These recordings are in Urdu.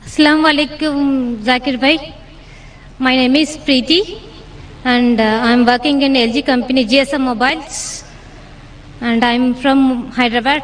Assalamu alaikum, Zakir bhai. My name is Preeti and I am working in LG company GSM Mobiles and I am from Hyderabad.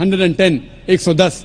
110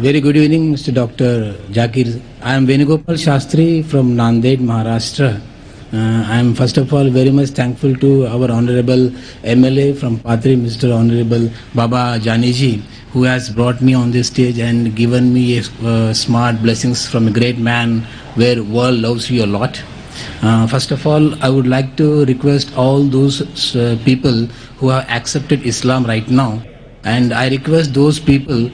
Very good evening, Mr. Dr. Zakir. I am Venugopal Shastri from Nanded, Maharashtra. I am first of all very much thankful to our Honorable MLA from Patri, Mr. Honorable Baba Janiji, who has brought me on this stage and given me smart blessings from a great man where world loves you a lot. First of all, I would like to request all those people who have accepted Islam right now, and I request those people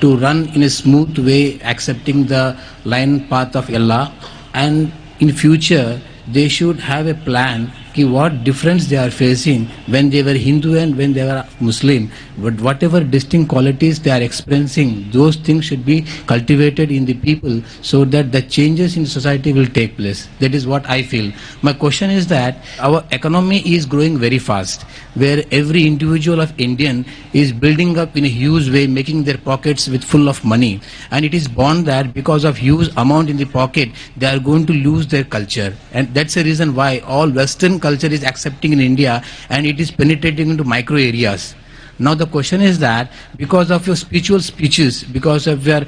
to run in a smooth way, accepting the line path of Allah, and in future they should have a plan ki what difference they are facing when they were Hindu and when they were Muslim. But whatever distinct qualities they are experiencing, those things should be cultivated in the people so that the changes in society will take place. That is what I feel. My question is that our economy is growing very fast, where every individual of Indian is building up in a huge way, making their pockets with full of money. And it is born that because of huge amount in the pocket, they are going to lose their culture. And that's the reason why all Western culture is accepting in India and it is penetrating into micro areas. Now the question is that because of your spiritual speeches, because of your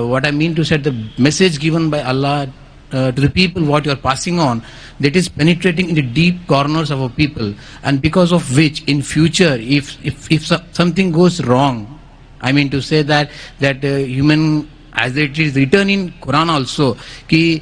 what I mean to say, the message given by Allah to the people, what you are passing on, that is penetrating in the deep corners of our people, and because of which in future if something goes wrong, I mean to say that human, as it is written in Quran also, ki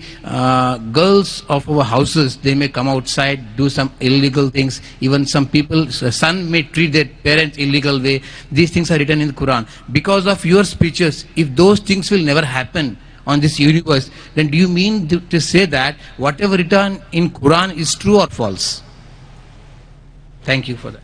girls of our houses, they may come outside, do some illegal things. Even some people, son may treat their parents illegal way. These things are written in the Quran. Because of your speeches, if those things will never happen on this universe, then do you mean to say that whatever written in Quran is true or false? Thank you for that.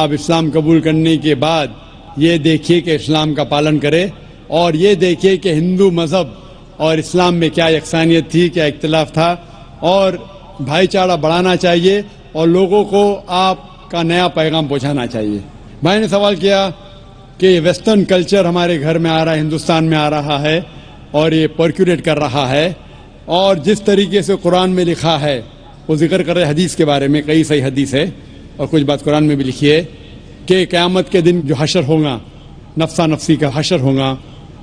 آپ اسلام قبول کرنے کے بعد یہ دیکھیے کہ اسلام کا پالن کرے اور یہ دیکھیے کہ ہندو مذہب اور اسلام میں کیا یکسانیت تھی, کیا اختلاف تھا, اور بھائی چارہ بڑھانا چاہیے اور لوگوں کو آپ کا نیا پیغام پہنچانا چاہیے. بھائی نے سوال کیا کہ ویسٹرن کلچر ہمارے گھر میں آ رہا ہے, ہندوستان میں آ رہا ہے اور یہ پرکولیٹ کر رہا ہے, اور جس طریقے سے قرآن میں لکھا ہے وہ ذکر کر رہے حدیث کے بارے میں, کئی صحیح حدیث ہے اور کچھ بات قرآن میں بھی لکھی ہے کہ قیامت کے دن جو حشر ہوگا نفسا نفسی کا حشر ہوگا,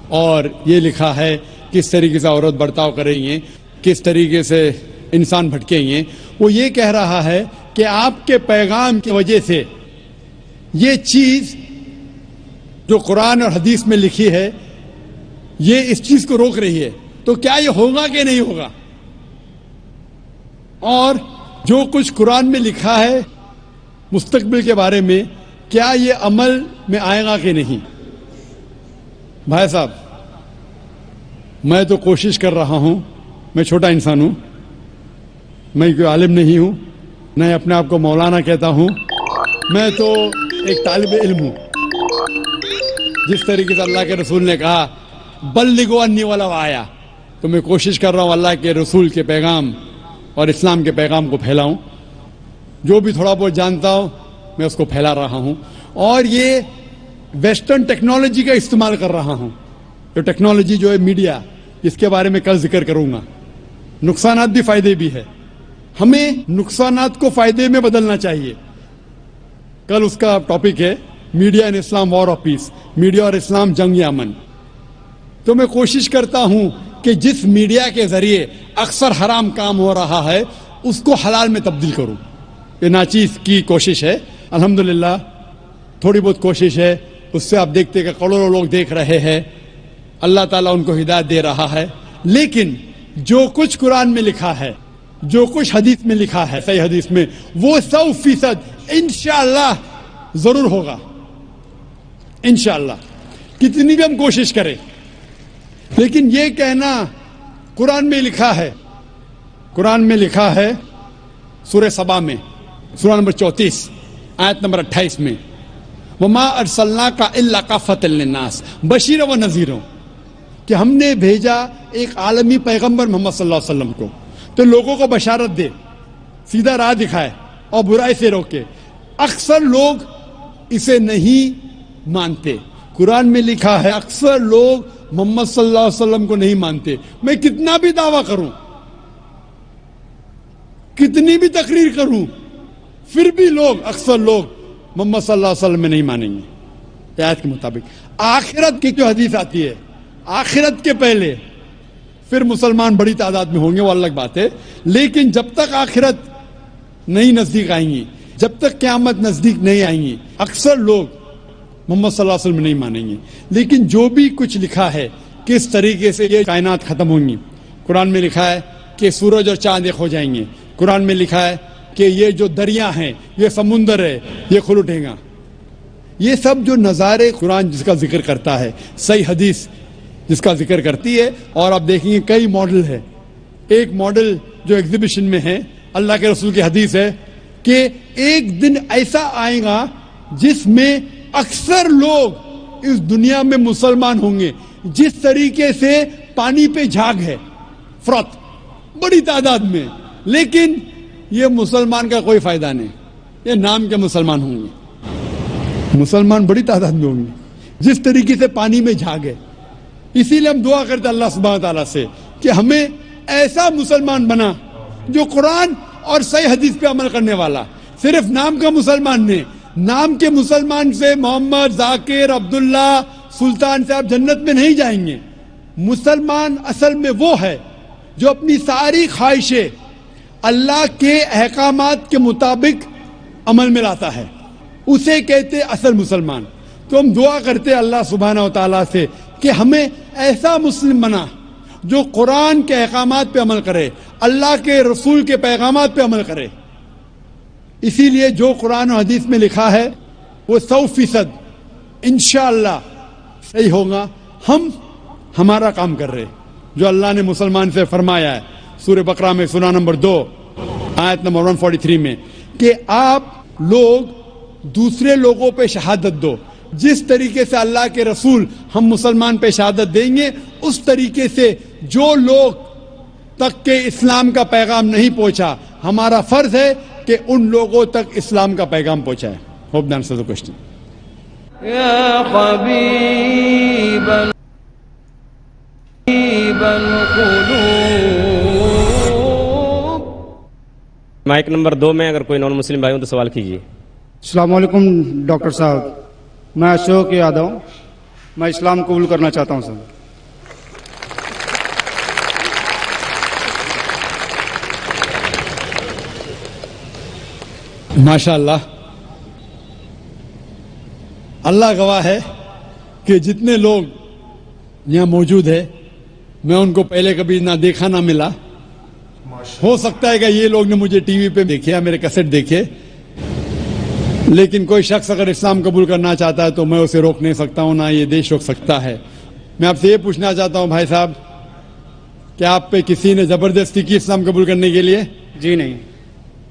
اور یہ لکھا ہے کس طریقے سے عورت برتاؤ کریں گے, کس طریقے سے انسان بھٹکیں گے. وہ یہ کہہ رہا ہے کہ آپ کے پیغام کی وجہ سے یہ چیز جو قرآن اور حدیث میں لکھی ہے یہ اس چیز کو روک رہی ہے, تو کیا یہ ہوگا کہ نہیں ہوگا؟ اور جو کچھ قرآن میں لکھا ہے مستقبل کے بارے میں کیا یہ عمل میں آئے گا کہ نہیں؟ بھائی صاحب, میں تو کوشش کر رہا ہوں, میں چھوٹا انسان ہوں, میں کوئی عالم نہیں ہوں, نہ اپنے آپ کو مولانا کہتا ہوں, میں تو ایک طالب علم ہوں. جس طریقے سے اللہ کے رسول نے کہا بلغوا انی ولو آیا, تو میں کوشش کر رہا ہوں اللہ کے رسول کے پیغام اور اسلام کے پیغام کو پھیلاؤں. جو بھی تھوڑا بہت جانتا ہوں میں اس کو پھیلا رہا ہوں, اور یہ ویسٹرن ٹیکنالوجی کا استعمال کر رہا ہوں. جو ٹیکنالوجی جو ہے میڈیا, اس کے بارے میں کل ذکر کروں گا. نقصانات بھی فائدے بھی ہے, ہمیں نقصانات کو فائدے میں بدلنا چاہیے. کل اس کا ٹاپک ہے media in Islam war of peace, media اور اسلام جنگ امن. تو میں کوشش کرتا ہوں کہ جس میڈیا کے ذریعے اکثر حرام کام ہو رہا ہے اس کو حلال میں تبدیل کروں. یہ ناچیز کی کوشش ہے, الحمدللہ تھوڑی بہت کوشش ہے, اس سے آپ دیکھتے کہ کروڑوں لوگ دیکھ رہے ہیں, اللہ تعالیٰ ان کو ہدایت دے رہا ہے. لیکن جو کچھ قرآن میں لکھا ہے, جو کچھ حدیث میں لکھا ہے, صحیح حدیث میں, وہ 100% انشاءاللہ ضرور ہوگا. انشاءاللہ کتنی بھی ہم کوشش کریں. لیکن یہ کہنا قرآن میں لکھا ہے, قرآن میں لکھا ہے سورہ سبا میں, سورہ نمبر 34 آیت نمبر 28 میں, وما ارسلناک الا کافۃ للناس بشیرا و نذیرا, کہ ہم نے بھیجا ایک عالمی پیغمبر محمد صلی اللہ علیہ وسلم کو تو لوگوں کو بشارت دے, سیدھا راہ دکھائے اور برائی سے روکے. اکثر لوگ اسے نہیں مانتے. قرآن میں لکھا ہے اکثر لوگ محمد صلی اللہ علیہ وسلم کو نہیں مانتے. میں کتنا بھی دعویٰ کروں, کتنی بھی تقریر کروں, پھر بھی لوگ, اکثر لوگ محمد صلی اللہ علیہ وسلم میں نہیں مانیں گے آیت کے مطابق. آخرت کی جو حدیث آتی ہے, آخرت کے پہلے پھر مسلمان بڑی تعداد میں ہوں گے, وہ الگ بات ہے. لیکن جب تک آخرت نہیں نزدیک آئیں گی, جب تک قیامت نزدیک نہیں آئیں گی, اکثر لوگ محمد صلی اللہ علیہ وسلم نہیں مانیں گے. لیکن جو بھی کچھ لکھا ہے کس طریقے سے یہ کائنات ختم ہوں گی, قرآن میں لکھا ہے کہ سورج اور چاند ایک ہو جائیں گے. قرآن میں لکھا ہے کہ یہ جو دریا ہیں, یہ سمندر ہے, یہ کھل اٹھے گا. یہ سب جو نظارے قرآن جس کا ذکر کرتا ہے, صحیح حدیث جس کا ذکر کرتی ہے, اور آپ دیکھیں گے کئی ماڈل ہے. ایک ماڈل جو ایگزیبیشن میں ہے, اللہ کے رسول کی حدیث ہے کہ ایک دن ایسا آئے گا جس میں اکثر لوگ اس دنیا میں مسلمان ہوں گے. جس طریقے سے پانی پہ جھاگ ہے, فرات بڑی تعداد میں, لیکن یہ مسلمان کا کوئی فائدہ نہیں, یہ نام کے مسلمان ہوں گے. مسلمان بڑی تعداد میں ہوں گے جس طریقے سے پانی میں جھاگ ہے. اسی لیے ہم دعا کرتے اللہ سبحانہ تعالیٰ سے کہ ہمیں ایسا مسلمان بنا جو قرآن اور صحیح حدیث پہ عمل کرنے والا. صرف نام کا مسلمان نہیں, نام کے مسلمان سے محمد, ذاکر, عبداللہ, سلطان سے آپ جنت میں نہیں جائیں گے. مسلمان اصل میں وہ ہے جو اپنی ساری خواہشیں اللہ کے احکامات کے مطابق عمل میں لاتا ہے, اسے کہتے اصل مسلمان. تو ہم دعا کرتے اللہ سبحانہ و تعالیٰ سے کہ ہمیں ایسا مسلم بنا جو قرآن کے احکامات پہ عمل کرے, اللہ کے رسول کے پیغامات پہ عمل کرے. اسی لیے جو قرآن و حدیث میں لکھا ہے وہ 100% انشاءاللہ صحیح ہوگا. ہم ہمارا کام کر رہے جو اللہ نے مسلمان سے فرمایا ہے سورہ بقرہ میں, سورہ نمبر 2 آیت نمبر 143 میں, کہ آپ لوگ دوسرے لوگوں پہ شہادت دو. جس طریقے سے اللہ کے رسول ہم مسلمان پہ شہادت دیں گے اس طریقے سے جو لوگ تک کہ اسلام کا پیغام نہیں پہنچا ہمارا فرض ہے کہ ان لوگوں تک اسلام کا پیغام پہنچائے. Hope that answers the question. یا حبیب القلوب. مائک نمبر 2 میں اگر کوئی نان مسلم بھائی ہوں تو سوال کیجیے. السلام علیکم ڈاکٹر صاحب، میں اشوک یادو، میں اسلام قبول کرنا چاہتا ہوں سر. ماشاء اللہ، اللہ گواہ ہے کہ جتنے لوگ یہاں موجود ہیں میں ان کو پہلے کبھی نہ دیکھا نہ ملا. ہو سکتا ہے کہ یہ لوگ نے مجھے ٹی وی پہ دیکھے یا میرے کیسٹ دیکھے، لیکن کوئی شخص اگر اسلام قبول کرنا چاہتا ہے تو میں اسے روک نہیں سکتا ہوں، نہ یہ دیش روک سکتا ہے. میں آپ سے یہ پوچھنا چاہتا ہوں بھائی صاحب کہ آپ پہ کسی نے زبردستی کی اسلام قبول کرنے کے لیے؟ جی نہیں.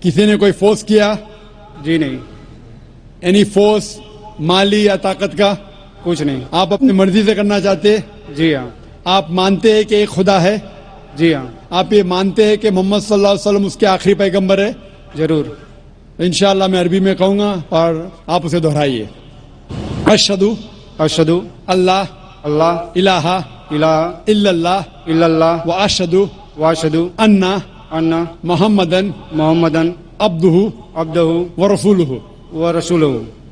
کسی نے کوئی فورس کیا؟ جی نہیں. اینی فورس مالی یا طاقت کا؟ کچھ نہیں. آپ اپنی مرضی سے کرنا چاہتے؟ جی ہاں. آپ مانتے ہیں کہ ایک خدا ہے؟ جی ہاں. آپ یہ مانتے ہیں کہ محمد صلی اللہ علیہ وسلم اس کے آخری پیغمبر ہے؟ ضرور. انشاءاللہ میں عربی میں کہوں گا اور آپ اسے دہرائیے. اشہدو اشہدو اللہ اللہ الہ الہ الا اللہ الا اللہ و اشہدو واشہدو انا ان محمدن محمدن عبدہ عبدہ و رسولہ. ورسولہ.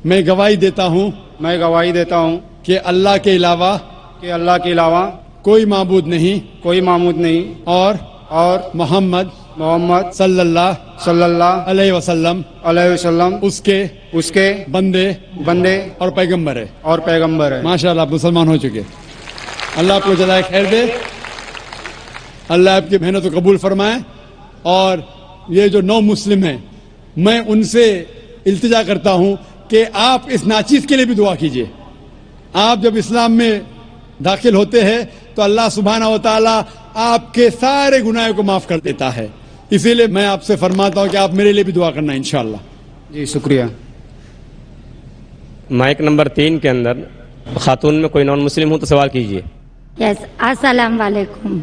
میں گواہی دیتا ہوں میں گواہی دیتا ہوں کہ اللہ کے علاوہ کہ اللہ کے علاوہ کوئی معبود نہیں کوئی معبود نہیں اور محمد محمد صلی اللہ صلی اللہ علیہ وسلم علیہ وسلم اس کے بندے بندے اور پیغمبر ہے. اور پیغمبر ہے. ماشاءاللہ آپ مسلمان ہو چکے. اللہ آپ کو جزائے خیر دے، اللہ آپ کی محنت کو قبول فرمائے. اور یہ جو نو مسلم ہیں میں ان سے التجا کرتا ہوں کہ آپ اس ناچیز کے لیے بھی دعا کیجیے. آپ جب اسلام میں داخل ہوتے ہیں تو اللہ سبحانہ و تعالی آپ کے سارے گناہوں کو معاف کر دیتا ہے. اسی لیے میں آپ سے فرماتا ہوں کہ آپ میرے لیے بھی دعا کرنا انشاءاللہ. جی شکریہ. مائک نمبر 3 کے اندر خاتون میں کوئی نان مسلم ہوں تو سوال کیجیے. یس السلام علیکم.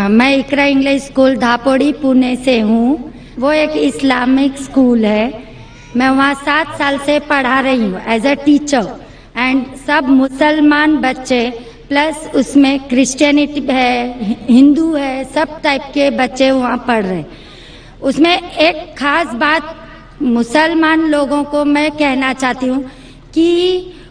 میں اقرا انگلش اسکول دھاپوڑی پونے سے ہوں. وہ ایک اسلامک اسکول ہے. میں وہاں 7 سال سے پڑھا رہی ہوں ایز اے ٹیچر. اینڈ سب مسلمان بچے پلس اس میں کرسچینٹی ہے، ہندو ہے، سب ٹائپ کے بچے وہاں پڑھ رہے. اس میں ایک خاص بات مسلمان لوگوں کو میں کہنا چاہتی ہوں کہ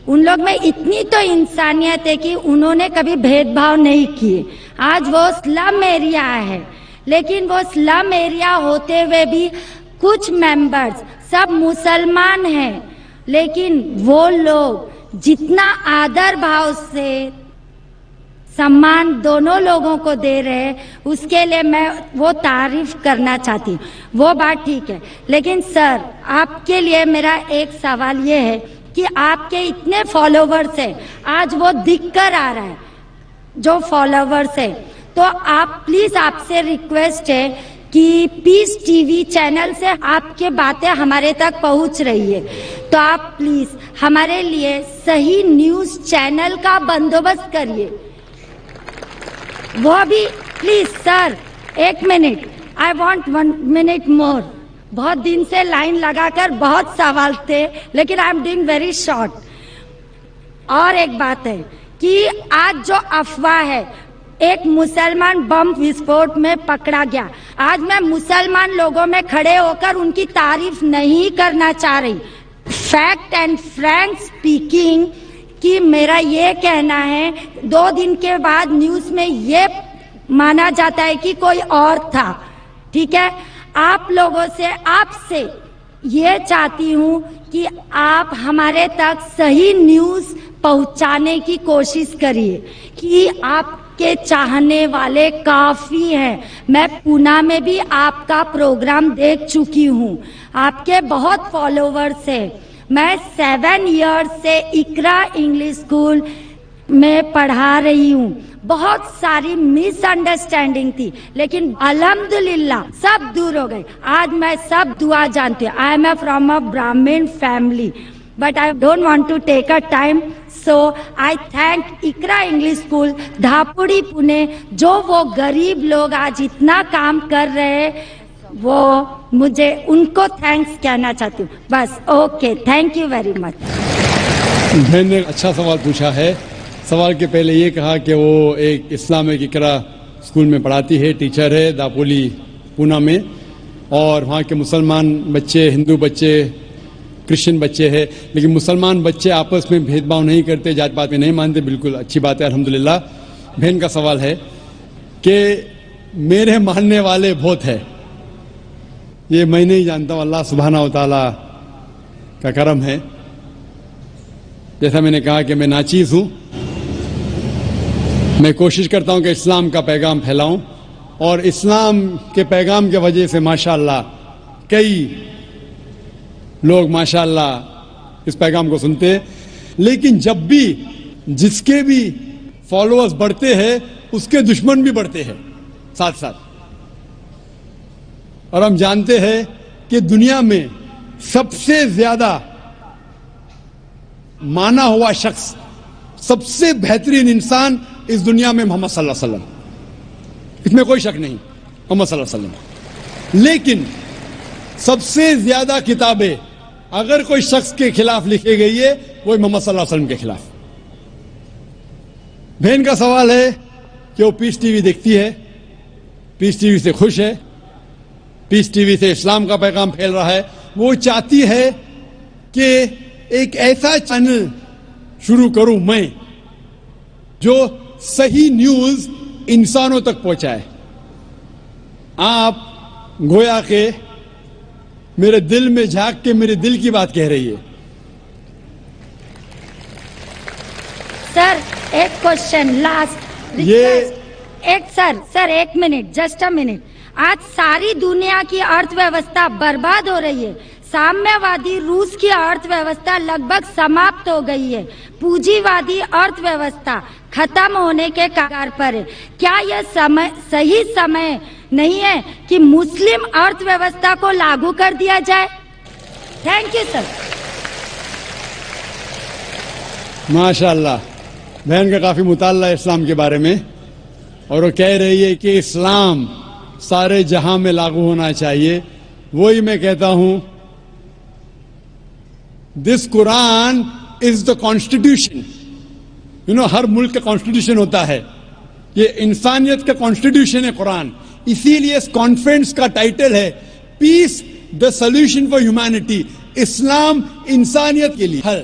ان لوگ میں اتنی تو انسانیت ہے کہ انہوں نے کبھی بھید بھاؤ نہیں کیے. آج وہ سلم ایریا ہے لیکن وہ سلم ایریا ہوتے ہوئے بھی کچھ ممبرز سب مسلمان ہیں، لیکن وہ لوگ جتنا آدر بھاؤ سے سمان دونوں لوگوں کو دے رہے ہیں اس کے لیے میں وہ تعریف کرنا چاہتی ہوں. وہ بات ٹھیک ہے، لیکن سر آپ کے لیے میرا ایک سوال یہ ہے کہ آپ کے اتنے فالوورز ہیں، آج وہ دکھ کر آ رہا ہے جو فالوورز ہے، تو آپ پلیز آپ سے ریکویسٹ ہے کہ پیس ٹی وی چینل سے آپ کے باتیں ہمارے تک پہنچ رہی ہے، تو آپ پلیز ہمارے لیے صحیح نیوز چینل کا بندوبست کریے. وہ بھی please sir 1 minute, I want 1 minute more. بہت دن سے لائن لگا کر بہت سوال تھے لیکن I am doing very short. اور ایک بات ہے کہ آج جو افواہ ہے، ایک مسلمان بم وسفوٹ میں پکڑا گیا. آج میں مسلمان لوگوں میں کھڑے ہو کر ان کی تعریف نہیں کرنا چاہ رہی. فیکٹ اینڈ فرینک اسپیکنگ کہ میرا یہ کہنا ہے 2 دن کے بعد نیوز میں یہ مانا جاتا ہے کہ کوئی اور تھا. ٹھیک ہے، آپ لوگوں سے آپ سے یہ چاہتی ہوں کہ آپ ہمارے تک صحیح نیوز پہنچانے کی کوشش کریے کہ آپ کے چاہنے والے کافی ہیں. میں پونا میں بھی آپ کا پروگرام دیکھ چکی ہوں، آپ کے بہت فالوورز ہیں. میں 7 ایئرز سے اقرا انگلش اسکول میں پڑھا رہی ہوں. بہت ساری مس انڈرسٹینڈنگ تھی لیکن الحمدللہ سب دور ہو گئی. آج میں سب دعا جانتی ہوں. I am from a Brahmin family but I don't want to take a time. So I thank Iqra English school Dhapodi Pune, جو وہ غریب لوگ آج اتنا کام کر رہے, وہ مجھے ان کو تھینکس کہنا چاہتی ہوں. بس okay, thank you very much. بہن نے اچھا سوال پوچھا ہے. سوال کے پہلے یہ کہا کہ وہ ایک اسلامک اقرا اسکول میں پڑھاتی ہے, ٹیچر ہے داپولی پونا میں, اور وہاں کے مسلمان بچے, ہندو بچے, کرسچن بچے ہیں, لیکن مسلمان بچے آپس میں بھید بھاؤ نہیں کرتے, جات پات میں نہیں مانتے. بالکل اچھی بات ہے, الحمدللہ. بہن کا سوال ہے کہ میرے ماننے والے بہت ہیں, یہ میں نہیں جانتا ہوں, اللہ سبحانہ و تعالیٰ کا کرم ہے. جیسا میں نے کہا کہ میں ناچیز ہوں, میں کوشش کرتا ہوں کہ اسلام کا پیغام پھیلاؤں, اور اسلام کے پیغام کی وجہ سے ماشاءاللہ کئی لوگ ماشاءاللہ اس پیغام کو سنتے ہیں. لیکن جب بھی جس کے بھی فالوورز بڑھتے ہیں اس کے دشمن بھی بڑھتے ہیں ساتھ ساتھ. اور ہم جانتے ہیں کہ دنیا میں سب سے زیادہ مانا ہوا شخص, سب سے بہترین انسان اس دنیا میں محمد صلی اللہ علیہ وسلم, اس میں کوئی شک نہیں, محمد صلی اللہ علیہ وسلم. لیکن سب سے زیادہ کتابیں اگر کوئی شخص کے خلاف لکھی گئی ہے وہ محمد صلی اللہ علیہ وسلم کے خلاف. بہن کا سوال ہے کہ وہ پیس ٹی وی دیکھتی ہے, پیس ٹی وی سے خوش ہے, پیس ٹی وی سے اسلام کا پیغام پھیل رہا ہے. وہ چاہتی ہے کہ ایک ایسا چینل شروع کروں میں جو صحیح نیوز انسانوں تک پہنچائے. آپ گویا کہ میرے دل میں جھانک کے میرے دل کی بات کہہ رہی ہے. سر ایک کوشچن لاسٹ, ایک سر ایک منٹ, جسٹ اے منٹ. آج ساری دنیا کی ارتھ ویوستھا برباد ہو رہی ہے. سامیا وادی روس کی ارتھ ویوستھا لگ بھگ سماپت ہو گئی ہے. پونجی وادی ارتھ ویوستھا ختم ہونے کے کگار پر ہے. کیا یہ صحیح سمے نہیں ہے کہ مسلم ارتھ ویوستھا کو لاگو کر دیا جائے؟ Thank you sir. ماشاءاللہ, بہن کا کافی مطالعہ ہے اسلام کے بارے میں, اور وہ کہہ رہی ہے کہ اسلام سارے جہاں میں لاگو ہونا چاہیے. وہی میں کہتا ہوں, دس قرآن از دا کانسٹیٹیوشن. ہر ملک کا کانسٹیٹیوشن ہوتا ہے, یہ انسانیت کا کانسٹیٹیوشن ہے قرآن. اسی لیے اس کانفرنس کا ٹائٹل ہے پیس دا سولوشن فار ہیومینٹی. اسلام انسانیت کے لیے حل.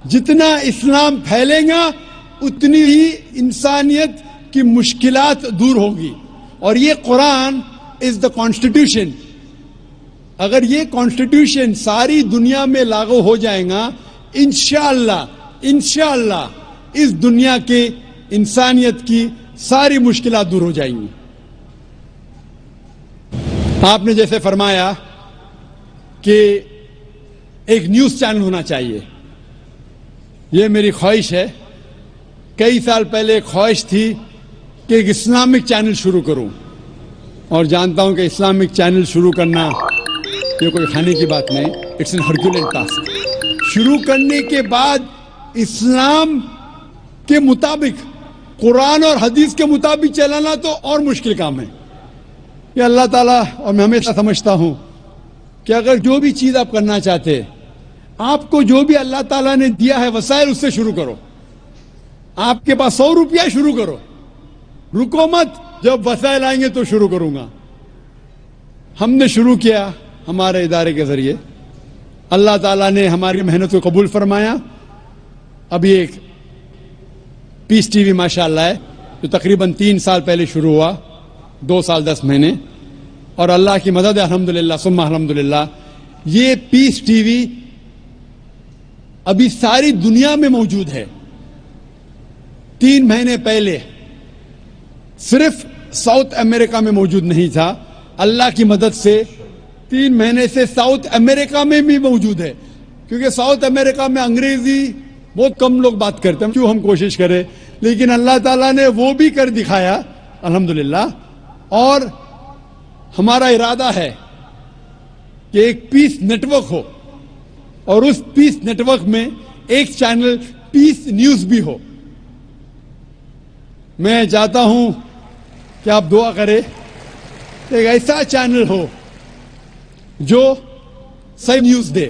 جتنا اسلام پھیلے گا اتنی ہی انسانیت کی مشکلات دور ہوگی, اور یہ قرآن از دا کانسٹیٹیوشن. اگر یہ کانسٹیٹیوشن ساری دنیا میں لاگو ہو جائے گا, انشاءاللہ اس دنیا کے انسانیت کی ساری مشکلات دور ہو جائیں گی. آپ نے جیسے فرمایا کہ ایک نیوز چینل ہونا چاہیے, یہ میری خواہش ہے. کئی سال پہلے ایک خواہش تھی کہ ایک اسلامک چینل شروع کروں, اور جانتا ہوں کہ اسلامک چینل شروع کرنا یہ کوئی کھانے کی بات نہیں, اٹس این ہرکیولین ٹاسک. شروع کرنے کے بعد اسلام کے مطابق, قرآن اور حدیث کے مطابق چلانا تو اور مشکل کام ہے. یہ اللہ تعالیٰ, اور میں ہمیشہ سمجھتا ہوں کہ اگر جو بھی چیز آپ کرنا چاہتے, آپ کو جو بھی اللہ تعالیٰ نے دیا ہے وسائل, اس سے شروع کرو. آپ کے پاس 100 روپیہ, شروع کرو, رکو مت. جب وسائل آئیں گے تو شروع کروں گا. ہم نے شروع کیا ہمارے ادارے کے ذریعے, اللہ تعالیٰ نے ہماری محنت کو قبول فرمایا. ابھی ایک پیس ٹی وی ماشاءاللہ ہے جو تقریباً 3 سال پہلے شروع ہوا, 2 سال 10 مہینے, اور اللہ کی مدد ہے الحمدللہ ثم الحمدللہ. یہ پیس ٹی وی ابھی ساری دنیا میں موجود ہے. 3 مہینے پہلے صرف ساؤتھ امریکہ میں موجود نہیں تھا. اللہ کی مدد سے 3 مہینے سے ساؤتھ امریکہ میں بھی موجود ہے, کیونکہ ساؤتھ امریکہ میں انگریزی بہت کم لوگ بات کرتے ہیں. کیوں ہم کوشش کریں, لیکن اللہ تعالیٰ نے وہ بھی کر دکھایا الحمدللہ. اور ہمارا ارادہ ہے کہ ایک پیس نیٹ ورک ہو, اور اس پیس نیٹ ورک میں ایک چینل پیس نیوز بھی ہو. میں چاہتا ہوں کہ آپ دعا کریں ایک ایسا چینل ہو جو صحیح نیوز دے.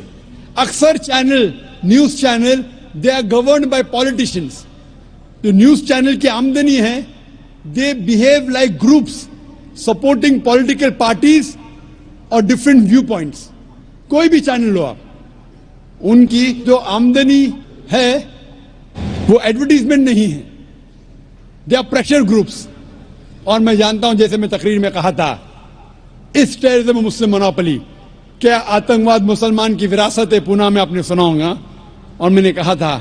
اکثر channel news channel they are governed by politicians. جو نیوز چینل کی آمدنی ہے they behave like groups supporting political parties اور ڈفرینٹ ویو پوائنٹس. کوئی بھی چینل ہو آپ, ان کی جو آمدنی ہے وہ ایڈورٹیزمنٹ نہیں ہے, دے آر پریشر گروپس. اور میں جانتا ہوں, جیسے میں تقریر میں کہا تھا, اس ٹیررزم مسلم مونوپلی, کیا آتنکواد مسلمان کی وراثت ہے, پونا میں آپ نے سنا ہوگا. اور میں نے کہا تھا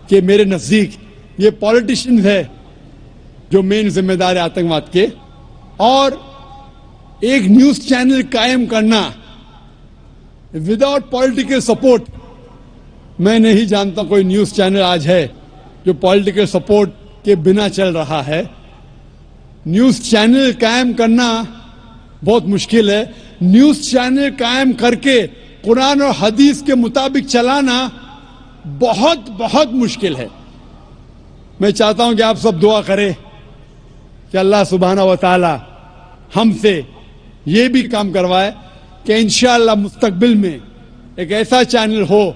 کہ میرے نزدیک یہ پولیٹیشینز ہے جو مین ذمہ دار ہے آتنکواد کے. اور ایک نیوز چینل قائم کرنا وداؤٹ پولیٹیکل سپورٹ, میں نہیں جانتا کوئی نیوز چینل آج ہے جو پولیٹیکل سپورٹ کے بنا چل رہا ہے. نیوز چینل قائم کرنا بہت مشکل ہے. نیوز چینل قائم کر کے قرآن اور حدیث کے مطابق چلانا بہت بہت مشکل ہے. میں چاہتا ہوں کہ آپ سب دعا کریں کہ اللہ سبحانہ و تعالی ہم سے یہ بھی کام کروائے کہ انشاءاللہ مستقبل میں ایک ایسا چینل ہو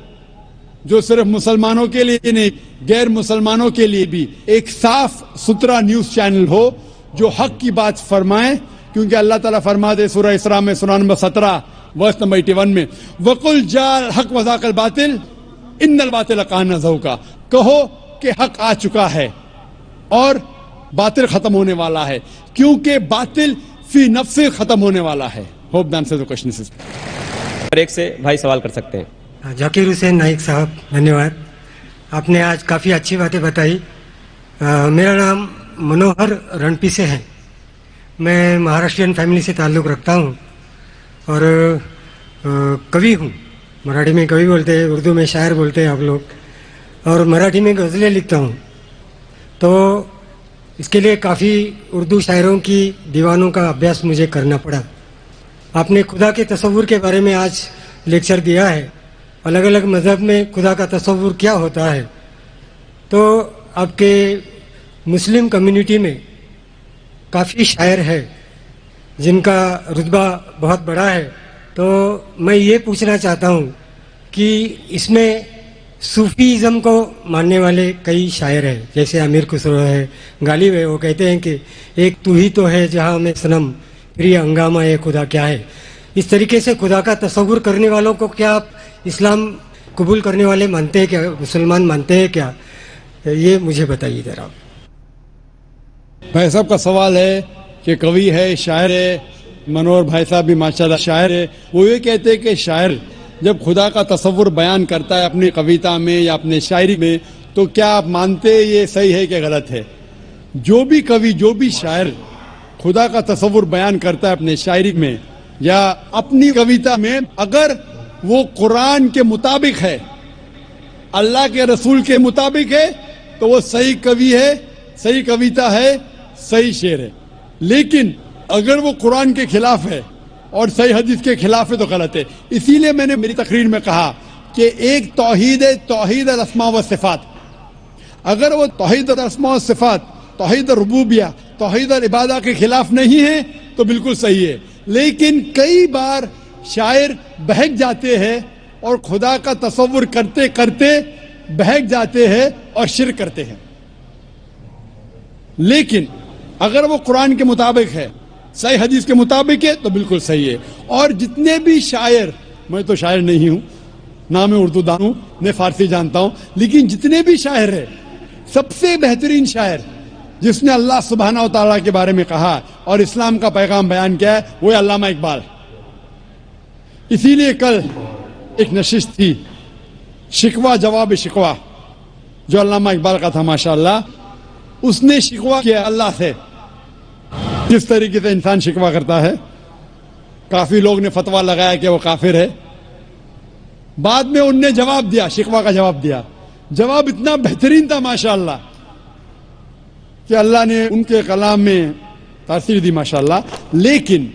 جو صرف مسلمانوں کے لیے نہیں, غیر مسلمانوں کے لیے بھی ایک صاف ستھرا نیوز چینل ہو جو حق کی بات فرمائے. کیونکہ اللہ تعالیٰ فرماتے سورہ اسراء میں سورہ نمبر 17 ورس نمبر 81 میں, وَقُلْ جَاءَ الْحَقُّ وَزَهَقَ الْبَاطِلُ إِنَّ الْبَاطِلَ كَانَ زَهُوقًا. کہو کہ حق آ چکا ہے اور باطل ختم ہونے والا ہے, کیونکہ باطل فی نفس ختم ہونے والا ہے. ہوپ دان سے کوشچن ایک سے بھائی سوال کر سکتے ہیں. ذاکر حسین نائک صاحب, دھنیہ واد. آپ نے آج کافی اچھی باتیں بتائی. میرا نام منوہر رنپی سے ہے. میں مہاراشٹرین فیملی سے تعلق رکھتا ہوں اور کوی ہوں. مراٹھی میں کوی بولتے ہیں, اردو میں شاعر بولتے ہیں آپ لوگ, اور مراٹھی میں غزلیں لکھتا ہوں. تو اس کے لیے کافی اردو شاعروں کی دیوانوں کا ابھیاس مجھے کرنا پڑا. آپ نے خدا کے تصور کے بارے میں آج لیکچر دیا ہے, الگ الگ مذہب میں خدا کا تصور کیا ہوتا ہے. تو آپ کے مسلم کمیونٹی میں کافی شاعر ہے جن کا رتبہ بہت بڑا ہے. تو میں یہ پوچھنا چاہتا ہوں کہ اس میں صوفیزم کو ماننے والے کئی شاعر ہیں, جیسے امیر خسرو ہے, غالب ہے. وہ کہتے ہیں کہ ایک تو ہی تو ہے جہاں میں صنم, پھر یہ ہنگامہ ہے خدا کیا ہے. اس طریقے سے خدا کا تصور کرنے والوں کو کیا آپ اسلام قبول کرنے والے مانتے ہیں کیا, مسلمان مانتے ہیں کیا, یہ مجھے بتائیے ذرا. بھائی صاحب کا سوال ہے کہ کوی ہے, شاعر ہے, منور بھائی صاحب بھی ماشاءاللہ شاعر ہے. وہ یہ کہتے ہیں کہ شاعر جب خدا کا تصور بیان کرتا ہے اپنی کویتا میں یا اپنے شاعری میں, تو کیا آپ مانتے یہ صحیح ہے کہ غلط ہے؟ جو بھی کوی, جو بھی شاعر خدا کا تصور بیان کرتا ہے اپنے شاعری میں یا اپنی کویتا میں, اگر وہ قرآن کے مطابق ہے, اللہ کے رسول کے مطابق ہے, تو وہ صحیح کوی ہے, صحیح کویتا ہے, صحیح شعر ہے. لیکن اگر وہ قرآن کے خلاف ہے اور صحیح حدیث کے خلاف ہے تو غلط ہے. اسی لیے میں نے میری تقریر میں کہا کہ ایک توحید ہے, توحید الاسماء والصفات. اگر وہ توحید الاسماء والصفات, توحید الربوبیہ, توحید العبادہ کے خلاف نہیں ہے تو بالکل صحیح ہے. لیکن کئی بار شاعر بہک جاتے ہیں اور خدا کا تصور کرتے کرتے بہک جاتے ہیں اور شرک کرتے ہیں. لیکن اگر وہ قرآن کے مطابق ہے, صحیح حدیث کے مطابق ہے, تو بالکل صحیح ہے. اور جتنے بھی شاعر, میں تو شاعر نہیں ہوں, نہ میں اردو دان ہوں, نہ فارسی جانتا ہوں, لیکن جتنے بھی شاعر ہیں, سب سے بہترین شاعر جس نے اللہ سبحانہ و تعالیٰ کے بارے میں کہا اور اسلام کا پیغام بیان کیا ہے, وہ ہے علامہ اقبال. اسی لیے کل ایک نشست تھی, شکوہ جواب شکوہ, جو علامہ اقبال کا تھا. ماشاءاللہ اس نے شکوہ کیا اللہ سے, جس طریقے سے انسان شکوہ کرتا ہے. کافی لوگ نے فتویٰ لگایا کہ وہ کافر ہے. بعد میں ان نے جواب دیا, شکوہ کا جواب دیا. جواب اتنا بہترین تھا ماشاءاللہ کہ اللہ نے ان کے کلام میں تاثیر دی ماشاءاللہ، لیکن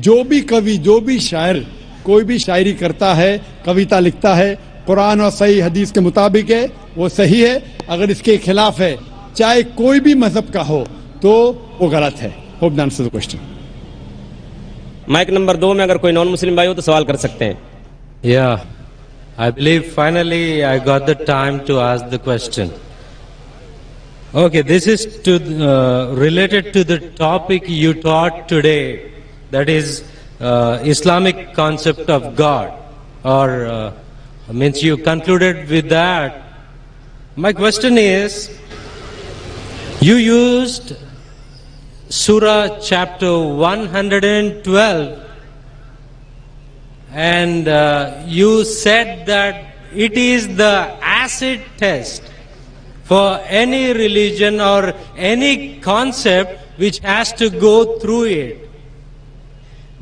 جو بھی کوی، جو بھی شاعر کوئی بھی شاعری کرتا ہے، کویتا لکھتا ہے، قرآن اور صحیح حدیث کے مطابق ہے، وہ صحیح ہے. اگر اس کے خلاف ہے، چاہے کوئی بھی مذہب کا ہو، تو وہ غلط ہے. Hope the answer the question. Mic number 2 میں اگر کوئی نان مسلم بھائی ہو تو سوال کر سکتے ہیں. Yeah, I believe finally I got the time to ask the question. Okay, this is related to the topic you taught today, that is Islamic concept of God, or means you concluded with that. My question is, you used Surah chapter 112, and you said that it is the acid test for any religion or any concept which has to go through it.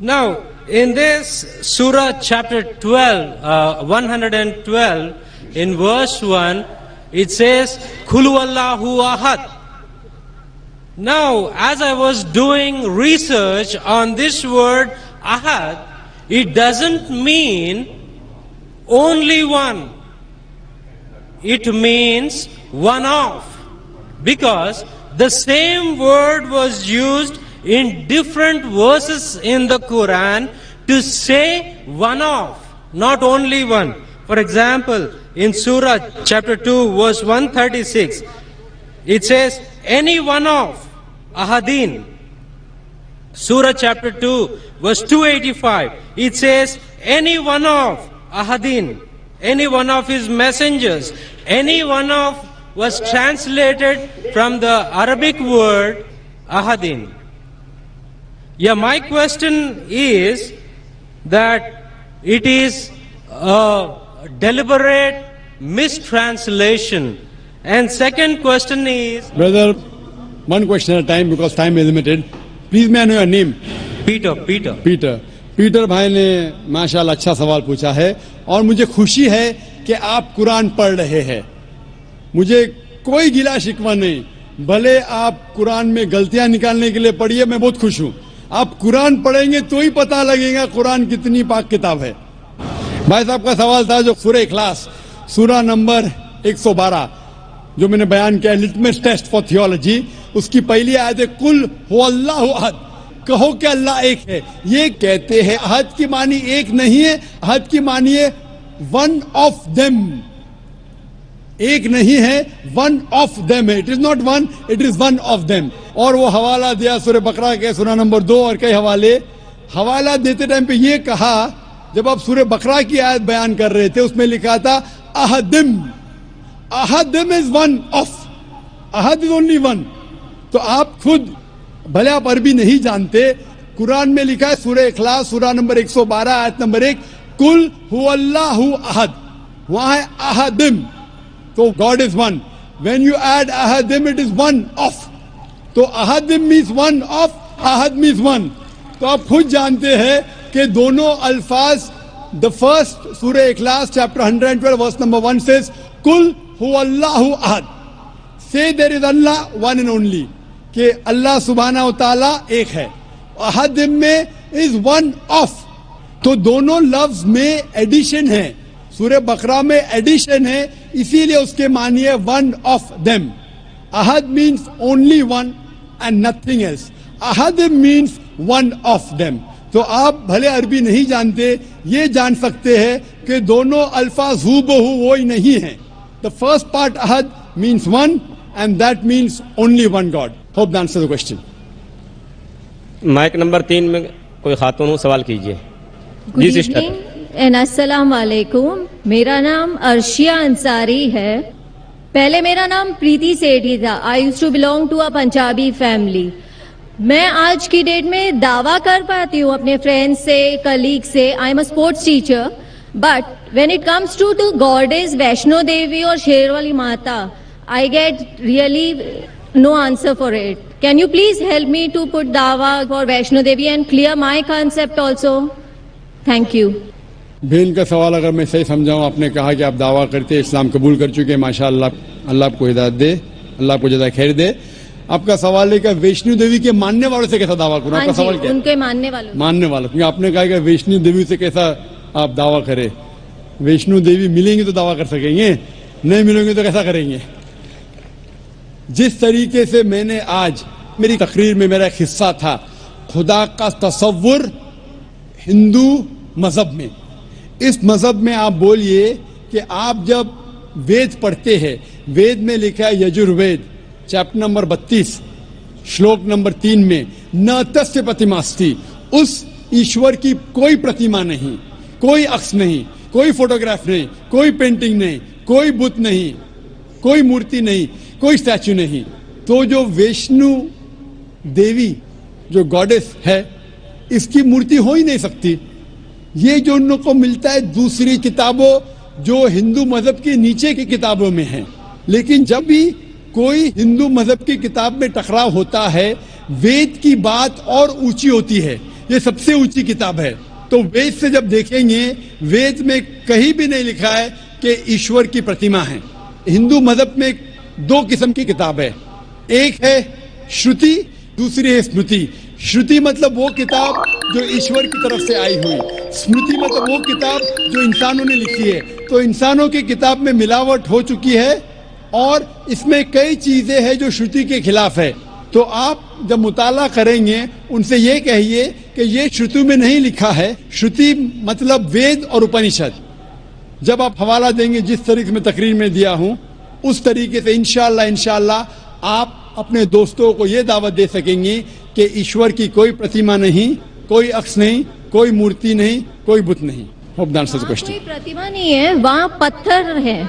Now, in this Surah chapter 112, in verse 1, it says, Qul huwallahu ahad. Now, as I was doing research on this word ahad, it doesn't mean only one. It means one of. Because the same word was used in different verses in the Quran to say one of, not only one. For example, in Surah chapter 2 verse 136, it says any one of ahadin. Surah chapter 2 verse 285, it says any one of ahadin, any one of his messengers. Any one of was translated from the Arabic word ahadin. Yeah, my question is that it is a deliberate mistranslation. And second question is, Brother, one question at a time because time is limited. Please may I know your name? Peter. Peter بھائی نے ماشاءاللہ اچھا سوال پوچھا ہے، اور مجھے خوشی ہے کہ آپ قرآن پڑھ رہے ہیں. مجھے کوئی گلا شکوہ نہیں، بھلے آپ قرآن میں غلطیاں نکالنے کے لیے پڑھیے، میں بہت خوش ہوں. آپ قرآن پڑھیں گے تو ہی پتہ لگے گا قرآن کتنی پاک کتاب ہے. بھائی صاحب کا سوال تھا جو سورہ اخلاص سورہ نمبر 112 جو میں نے بیان کیا، لٹمس ٹیسٹ فار تھیولوجی، اس کی پہلی آیت ہے قل هو اللہ احد، کہو کہ اللہ ایک ہے. یہ کہتے ہیں احد کی معنی ایک نہیں ہے، احد کی معنی ہے ون آف دیم. ایک نہیں ہے، ون آف دیم ہے. It is not one, it is one of them. اور وہ حوالہ دیا سورہ بقرہ کے سورہ نمبر 2 اور کئی حوالہ دیتے ٹائم پہ یہ کہا، جب آپ سورہ بقرہ کی آیت بیان کر رہے تھے اس میں لکھا تھا احدم. احدم از ون آف، احد از اونلی ون. تو آپ خود بھلے آپ عربی نہیں جانتے، قرآن میں لکھا ہے سورہ اخلاص سورہ نمبر 112 آیت نمبر 1 قل هو اللہ احد، وہاں ہے احدم. تو God is one. When you add احدم اٹ از ون آف. تو احدم مینس ون آف، احد مینس ون. تو آپ خود جانتے ہیں کہ دونوں الفاظ، دا فرسٹ سورہ اخلاص چیپٹر 112 ورس نمبر 1 says قل هو اللہ احد. say there is Allah one and only، کہ اللہ سبحانہ و تعالیٰ ایک ہے. احد میں از ون آف. تو دونوں لفظ میں ایڈیشن ہے، سورہ بقرہ میں ایڈیشن ہے، اسی لیے اس کے معنی ہے ون آف دیم. احد means only one and nothing else. احد مینس ون آف دیم. تو آپ بھلے عربی نہیں جانتے، یہ جان سکتے ہیں کہ دونوں الفاظ ہو بہو وہی نہیں ہیں. دا فرسٹ پارٹ احد means one and that means only one God. Hope that answers the question. Mic number 3 میں کوئی خاتون ہو سوال کیجیے. گڈ ایوننگ اینڈ السلام علیکم. میرا نام ارشیا انصاری ہے. پہلے میرا نام پریتی سیٹھی تھا. I use to belong to a Punjabi family. میں آج کی ڈیٹ میں دعویٰ کر پاتی ہوں اپنے فرینڈ سے، کلیگ سے، I am a sports teacher, but when it comes to goddesses Vaishno Devi اور شیر والی ماتا، I get really no answer for it. Can you please help me to put dawa for Vaishno Devi and clear my concept also? Thank you. بہن کا سوال اگر میں صحیح سمجھاؤں، آپ نے کہا کہ آپ دعویٰ کرتے اسلام قبول کر چکے، ماشاء اللہ، اللہ آپ کو ہدایت دے، اللہ آپ کو جزائے خیر دے. آپ کا سوال ہے کہ ویشنو دیوی کے ماننے والوں سے کیسا دعویٰ کروں؟ آپ ہاں کا جی، سوال کیا ان ہے؟ کے ماننے والوں. ماننے والوں، کیونکہ آپ نے کہا کہ ویشنو دیوی سے کیسا آپ دعویٰ کریں. ویشنو دیوی ملیں گے تو دعویٰ کر سکیں گے، نہیں ملیں گے تو کیسا کریں گے؟ جس طریقے سے میں نے آج میری تقریر میں میرا ایک حصہ تھا خدا کا تصور ہندو مذہب میں، اس مذہب میں آپ بولیے کہ آپ جب وید پڑھتے ہیں، وید میں لکھا ہے یجروید چیپٹر نمبر 32 شلوک نمبر 3 میں نہ تسیہ پرتیماستی، اس ایشور کی کوئی پرتیما نہیں، کوئی عکس نہیں، کوئی فوٹوگراف نہیں، کوئی پینٹنگ نہیں، کوئی بت نہیں، کوئی مورتی نہیں، کوئی اسٹیچو نہیں. تو جو ویشنو دیوی جو گاڈس ہے اس کی مورتی ہو ہی نہیں سکتی. یہ جو ان کو ملتا ہے دوسری کتابوں جو ہندو مذہب کے نیچے کی کتابوں میں ہیں. لیکن جب بھی کوئی ہندو مذہب کی کتاب میں ٹکراؤ ہوتا ہے وید کی بات اور اونچی ہوتی ہے، یہ سب سے اونچی کتاب ہے. تو وید سے جب دیکھیں گے وید میں کہیں بھی نہیں لکھا ہے کہ ایشور کی پرتیما ہے. ہندو مذہب میں دو قسم کی کتاب ہے، ایک ہے شروتی، دوسری ہے اسمرتی. شروتی مطلب وہ کتاب جو ایشور کی طرف سے آئی ہوئی، اسمرتی مطلب وہ کتاب جو انسانوں نے لکھی ہے. تو انسانوں کی کتاب میں ملاوٹ ہو چکی ہے اور اس میں کئی چیزیں ہیں جو شروتی کے خلاف ہے. تو آپ جب مطالعہ کریں گے ان سے یہ کہیے کہ یہ شروتی میں نہیں لکھا ہے. شروتی مطلب وید اور اپنشد. جب آپ حوالہ دیں گے جس طریقے سے میں تقریر میں دیا ہوں اس طریقے سے انشاءاللہ آپ اپنے دوستوں کو یہ دعوت دے سکیں گے کہ ایشور کی کوئی پرتیما نہیں، کوئی عکس نہیں، کوئی مورتی نہیں، کوئی بت نہیں. ہوپ دان سچ کوشچن. کوئی پرتیما نہیں ہے، وہاں پتھر ہے.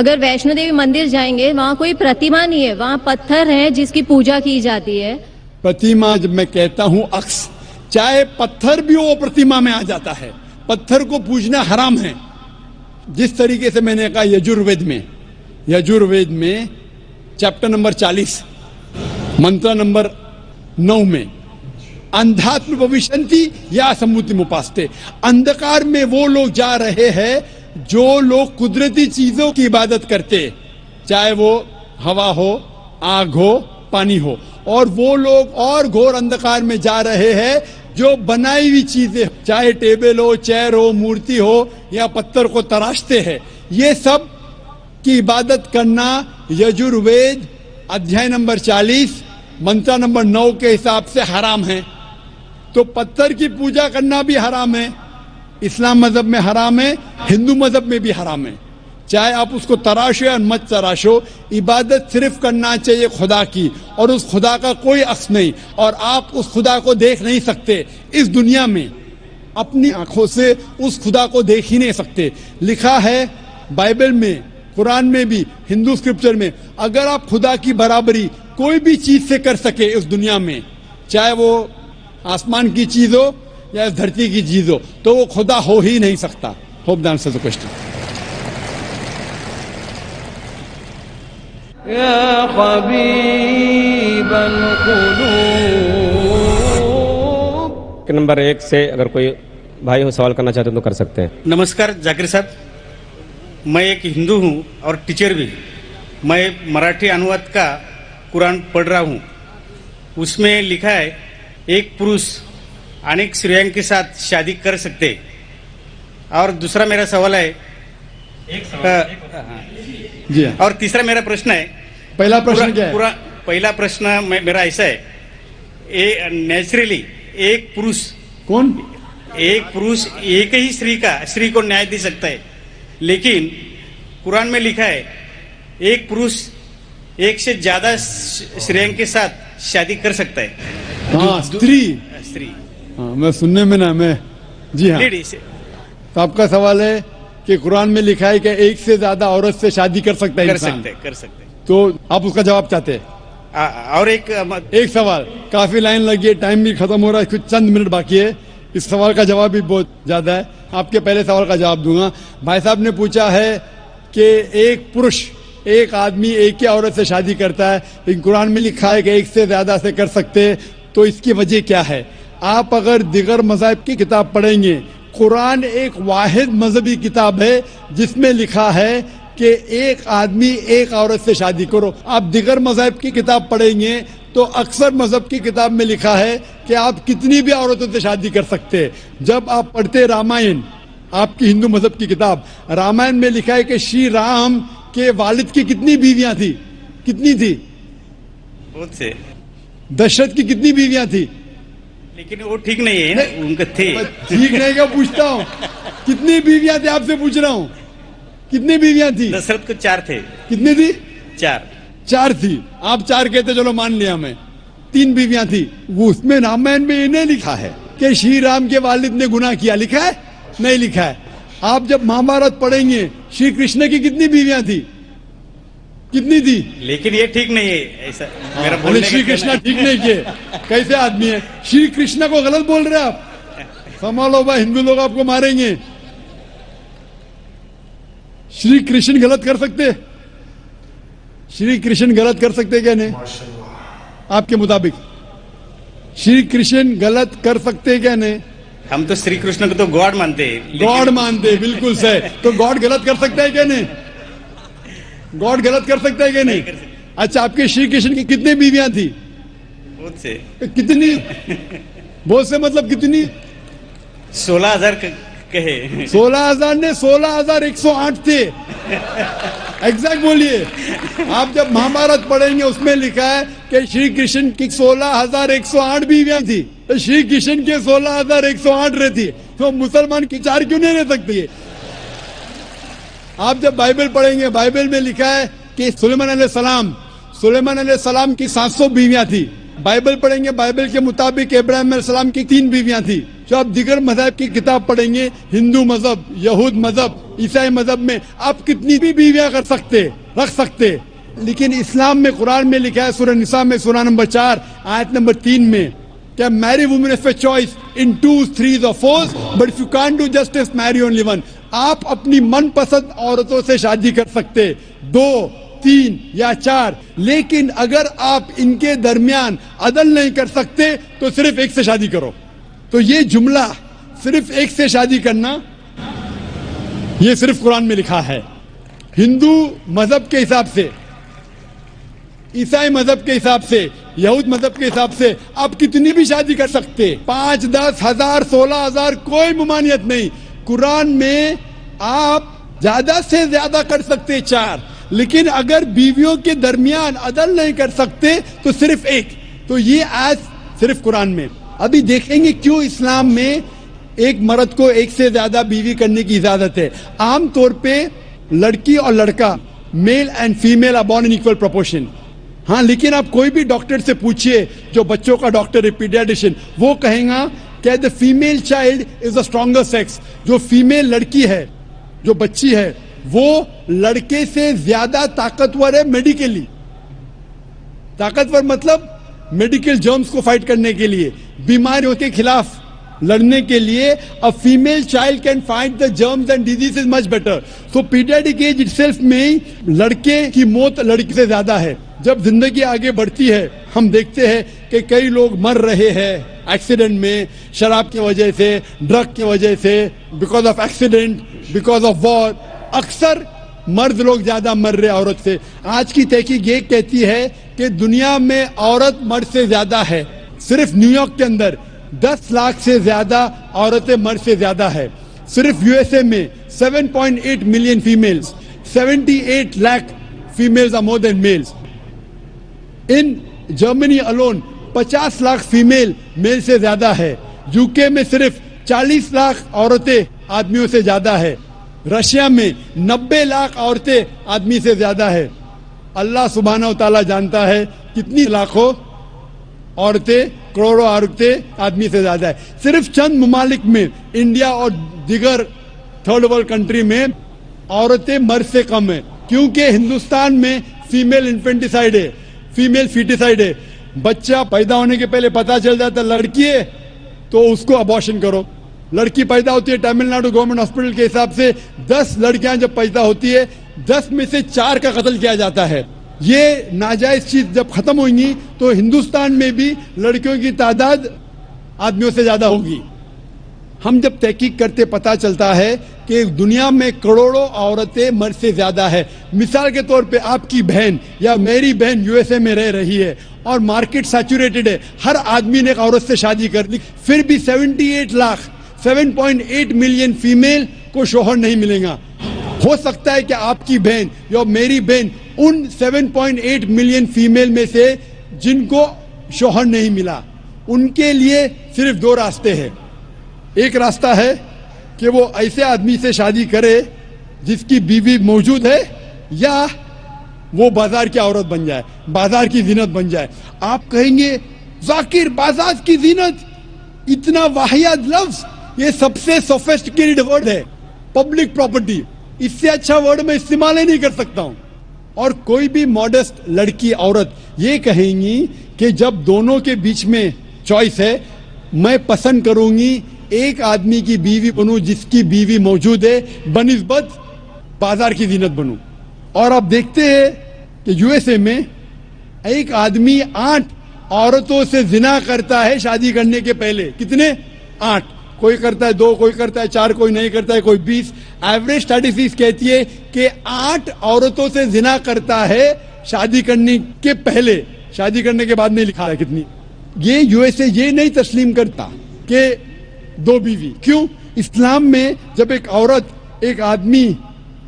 اگر ویشنو دیوی مندر جائیں گے وہاں کوئی پرتیما نہیں ہے، وہاں پتھر ہے جس کی پوجا کی جاتی ہے. پرتیما جب میں کہتا ہوں عکس، چاہے پتھر بھی وہ پرتیما میں آ جاتا ہے. پتھر کو پوجنا حرام ہے. جس طریقے سے میں نے کہا یجروید میں چیپٹر نمبر 40 منتر نمبر 9 میں اندھاتم بھوشنتی یا سموتی مپاستے، اندھکار میں وہ لوگ جا رہے ہیں جو لوگ قدرتی چیزوں کی عبادت کرتے، چاہے وہ ہوا ہو، آگ ہو، پانی ہو. اور وہ لوگ اور گھور اندھکار میں جا رہے ہیں جو بنائی ہوئی چیزیں، چاہے ٹیبل ہو، چیئر ہو، مورتی ہو یا پتھر کو تراشتے ہیں. یہ سب کی عبادت کرنا یجروید ادھیائے نمبر 40 منتر نمبر 9 کے حساب سے حرام ہے. تو پتھر کی پوجا کرنا بھی حرام ہے. اسلام مذہب میں حرام ہے، ہندو مذہب میں بھی حرام ہے. چاہے آپ اس کو تراشو یا مت تراشو، عبادت صرف کرنا چاہیے خدا کی، اور اس خدا کا کوئی عکس نہیں، اور آپ اس خدا کو دیکھ نہیں سکتے اس دنیا میں. اپنی آنکھوں سے اس خدا کو دیکھ ہی نہیں سکتے. لکھا ہے بائبل میں، قرآن میں بھی، ہندو اسکرپچر میں، اگر آپ خدا کی برابری کوئی بھی چیز سے کر سکے اس دنیا میں، چاہے وہ آسمان کی چیز ہو یا اس دھرتی کی چیز ہو، تو وہ خدا ہو ہی نہیں سکتا. ہوپ دان سے کوشچن. يا حبيب القلوب. نمبر 1 سے اگر کوئی بھائی ہو سوال کرنا چاہتے ہیں تو کر سکتے ہیں. نمسکار جاکر صاحب، میں ایک ہندو ہوں اور ٹیچر بھی. میں مراٹھی انواد کا قرآن پڑھ رہا ہوں. اس میں لکھا ہے ایک پروش انیک اسٹریوں کے ساتھ شادی کر سکتے. اور دوسرا میرا سوال ہے جی اور تیسرا میرا پرشن ہے. پہلا پرشن کیا ہے؟ پہلا پرشن میرا ایسا ہے، نیچرلی ایک پروش ایک ہی استری کو نیائے دے سکتا ہے، لیکن قرآن میں لکھا ہے ایک پروش ایک سے زیادہ استریوں کے ساتھ شادی کر سکتا ہے. ہاں استری، ہاں میں سننے میں نا میں جی ہاں. تو آپ کا سوال ہے کہ قرآن میں لکھا ہے کہ ایک سے زیادہ عورت سے شادی کر سکتا ہے انسان. کر سکتے. تو آپ اس کا جواب چاہتے ہیں؟ اور ایک سوال، کافی لائن لگی ہے، ٹائم بھی ختم ہو رہا ہے، کچھ چند منٹ باقی ہے. اس سوال کا جواب بھی بہت زیادہ ہے. آپ کے پہلے سوال کا جواب دوں گا. بھائی صاحب نے پوچھا ہے کہ ایک پروش ایک آدمی ایک ہی عورت سے شادی کرتا ہے، لیکن قرآن میں لکھا ہے کہ ایک سے زیادہ سے کر سکتے، تو اس کی وجہ کیا ہے؟ آپ اگر دیگر مذاہب کی کتاب پڑھیں گے، قرآن ایک واحد مذہبی کتاب ہے جس میں لکھا ہے کہ ایک آدمی ایک عورت سے شادی کرو. آپ دیگر مذاہب کی کتاب پڑھیں گے تو اکثر مذہب کی کتاب میں لکھا ہے کہ آپ کتنی بھی عورتوں سے شادی کر سکتے. جب آپ پڑھتے رامائن، آپ کی ہندو مذہب کی کتاب رامائن میں لکھا ہے کہ شری رام کے والد کی کتنی بیویاں تھی؟ کتنی تھی؟ بہت سے. دشرتھ کی کتنی بیویاں تھی؟ لیکن وہ ٹھیک نہیں ہے نا، ان کے تھے. ٹھیک نہیں کیا پوچھتا ہوں، کتنی بیویاں تھی آپ سے پوچھ رہا ہوں. کتنی بیویاں تھی؟ دشرتھ کو 4 تھے. کتنی تھی؟ 4 تھی. آپ 4 کہتے، چلو مان لیا میں. 3 بیویاں تھی. وہ اس میں رامائن میں انہیں لکھا ہے کہ شری رام کے والد نے گناہ کیا. لکھا ہے؟ نہیں لکھا ہے. آپ جب مہابھارت پڑھیں گے شری کرشن کی کتنی بیویاں تھی؟ کتنی تھی؟ لیکن یہ ٹھیک نہیں ہے. ایسا میرا بولنے کا شری کرشن ٹھیک نہیں کیے. کیسے آدمی ہے؟ شری کرشن کو غلط بول رہے آپ. سنبھالو بھائی، ہندو لوگ آپ کو ماریں گے. شری کرشن غلط کر سکتے؟ شری کرشن غلط کر سکتے کیا نہیں؟ آپ کے مطابق شری کرشن غلط کر سکتے کیا نہیں؟ ہم تو شری کرشن کو تو گاڈ مانتے ہیں. گاڈ مانتے، بالکل صحیح. تو گاڈ غلط کر سکتا ہے کیا نہیں؟ گاڈ غلط کر سکتا ہے کیا نہیں؟ اچھا، آپ کے شری کرشن کی کتنی بیویاں تھی؟ بہت سے. کتنی؟ بہت سے مطلب کتنی؟ 16,000 کہے. 16,000 نے 16,108 تھے. ایگزیکٹ بولیے. آپ جب مہابھارت پڑھیں گے اس میں لکھا ہے کہ شری کرشن کی 16,108 بیویاں تھی. شری کرشن کے 16,108 رہتی. تو مسلمان کی 4 کیوں نہیں رہ سکتی ہے؟ آپ جب بائبل پڑھیں گے بائبل میں لکھا ہے کہ سلیمان علیہ السلام کی 700 بیویاں تھی. بائبل پڑھیں گے بائبل کے مطابق ابراہیم علیہ السلام کی 3 بیویاں تھی. جو آپ دیگر مذہب کی کتاب پڑھیں گے، ہندو مذہب، یہود مذہب، عیسائی مذہب میں آپ کتنی بھی بیویاں رکھ سکتے. لیکن اسلام میں قرآن میں لکھا ہے سورہ نساء میں سورہ نمبر 4 آیت نمبر 3 میں کہ marry women of a choice in 2, 3 or 4, but if you can't do justice, marry only one. آپ اپنی من پسند عورتوں سے شادی کر سکتے، 2، 3 یا 4، لیکن اگر آپ ان کے درمیان عدل نہیں کر سکتے تو صرف ایک سے شادی کرو. تو یہ جملہ صرف ایک سے شادی کرنا یہ صرف قرآن میں لکھا ہے. ہندو مذہب کے حساب سے، عیسائی مذہب کے حساب سے، یہود مذہب کے حساب سے آپ کتنی بھی شادی کر سکتے، 5، 10، 1000، 16,000، کوئی ممانعت نہیں. قرآن میں آپ زیادہ سے زیادہ کر سکتے 4، لیکن اگر بیویوں کے درمیان عدل نہیں کر سکتے تو صرف ایک. تو یہ آج صرف قرآن میں. ابھی دیکھیں گے کیوں اسلام میں ایک مرد کو ایک سے زیادہ بیوی کرنے کی اجازت ہے. عام طور پہ لڑکی اور لڑکا، male and female are born in equal proportion. ہاں، لیکن آپ کوئی بھی ڈاکٹر سے پوچھئے جو بچوں کا ڈاکٹر ہے، پیڈیاٹریشن، وہ کہیں گا کہ the female child is the stronger sex. جو فیمیل لڑکی ہے، جو بچی ہے، وہ لڑکے سے زیادہ طاقتور ہے میڈیکلی. طاقتور مطلب میڈیکل جرمز کو فائٹ کرنے کے لیے، بیماریوں کے خلاف لڑنے کے لیے. a female child can fight the germs and diseases much better. so pediatric age itself میں لڑکے کی موت لڑکی سے زیادہ ہے. جب زندگی آگے بڑھتی ہے ہم دیکھتے ہیں کہ کئی لوگ مر رہے ہیں ایکسیڈنٹ میں، شراب کی وجہ سے، ڈرگ کی وجہ سے، because of accident, because of war. اکثر مرد لوگ زیادہ مر رہے عورت سے. آج کی تحقیق یہ کہتی ہے کہ دنیا میں عورت مرد سے زیادہ ہے. صرف نیو یارک کے اندر 10 لاکھ سے زیادہ عورتیں مرد سے زیادہ ہے. صرف یو ایس اے میں 7.8 million females, 78 lakh females are more than males. In Germany alone 50 lakh female male سے زیادہ ہے. یو کے میں صرف 40 لاکھ عورتیں آدمیوں سے زیادہ ہے. رشیا میں 90 لاکھ عورتیں آدمی سے زیادہ ہے. اللہ سبحانہ و تعالیٰ جانتا ہے کتنی لاکھوں عورتیں، کروڑوں عورتیں آدمی سے زیادہ ہے. صرف چند ممالک میں، انڈیا اور دیگر تھرڈ ورلڈ کنٹری میں عورتیں مرد سے کم ہیں، کیونکہ ہندوستان میں فیمیل انفینٹیسائڈ ہے، فیمیل فیٹیسائڈ ہے. بچہ پیدا ہونے کے پہلے پتا چل جاتا لڑکی ہے تو اس کو ابارشن کرو. لڑکی پیدا ہوتی ہے تمل ناڈو گورنمنٹ ہاسپٹل کے حساب سے 10 لڑکیاں جب پیدا ہوتی ہے 10 میں سے 4 کا قتل کیا جاتا ہے. یہ ناجائز چیز جب ختم ہوئیں گی تو ہندوستان میں بھی لڑکیوں کی تعداد آدمیوں سے زیادہ ہوگی. ہم جب تحقیق کرتے پتہ چلتا ہے کہ دنیا میں کروڑوں عورتیں مرد سے زیادہ ہے. مثال کے طور پہ آپ کی بہن یا میری بہن یو ایس اے میں رہ رہی ہے اور مارکیٹ سیچوریٹڈ ہے, ہر آدمی نے ایک عورت سے شادی کر لی, پھر بھی 78 لاکھ 7.8 ملین فیمیل کو شوہر نہیں ملے گا. ہو سکتا ہے کہ آپ کی بہن یا میری بہن ان 7.8 ملین فیمیل میں سے جن کو شوہر نہیں ملا, ان کے لیے صرف 2 راستے ہیں. ایک راستہ ہے کہ وہ ایسے آدمی سے شادی کرے جس کی بیوی موجود ہے, یا وہ بازار کی عورت بن جائے, بازار کی زینت بن جائے. آپ کہیں گے ذاکر بازار کی زینت اتنا واحد لفظ, یہ سب سے سوفسٹیکیٹڈ ورڈ ہے, پبلک پراپرٹی, اس سے اچھا ورڈ میں استعمال ہی نہیں کر سکتا ہوں. اور کوئی بھی ماڈسٹ لڑکی عورت یہ کہیں گی کہ جب دونوں کے بیچ میں چوائس ہے, میں پسند کروں گی ایک آدمی کی بیوی بنوں جس کی بیوی موجود ہے بنسبت بازار کی زینت بنوں. اور آپ دیکھتے ہیں کہ یو ایس اے میں ایک آدمی 8 عورتوں سے زنا کرتا ہے شادی کرنے کے پہلے. کتنے؟ 8. کوئی کرتا ہے 2, کوئی کرتا ہے 4, کوئی نہیں کرتا ہے, کوئی 20. ایوریج اسٹیٹسٹکس کہتی ہے کہ 8 عورتوں سے زنا کرتا ہے شادی کرنے کے پہلے, شادی کرنے کے بعد نہیں لکھا ہے کتنی. یہ یو ایس اے یہ نہیں تسلیم کرتا کہ 2 بیوی. کیوں؟ اسلام میں جب ایک عورت ایک آدمی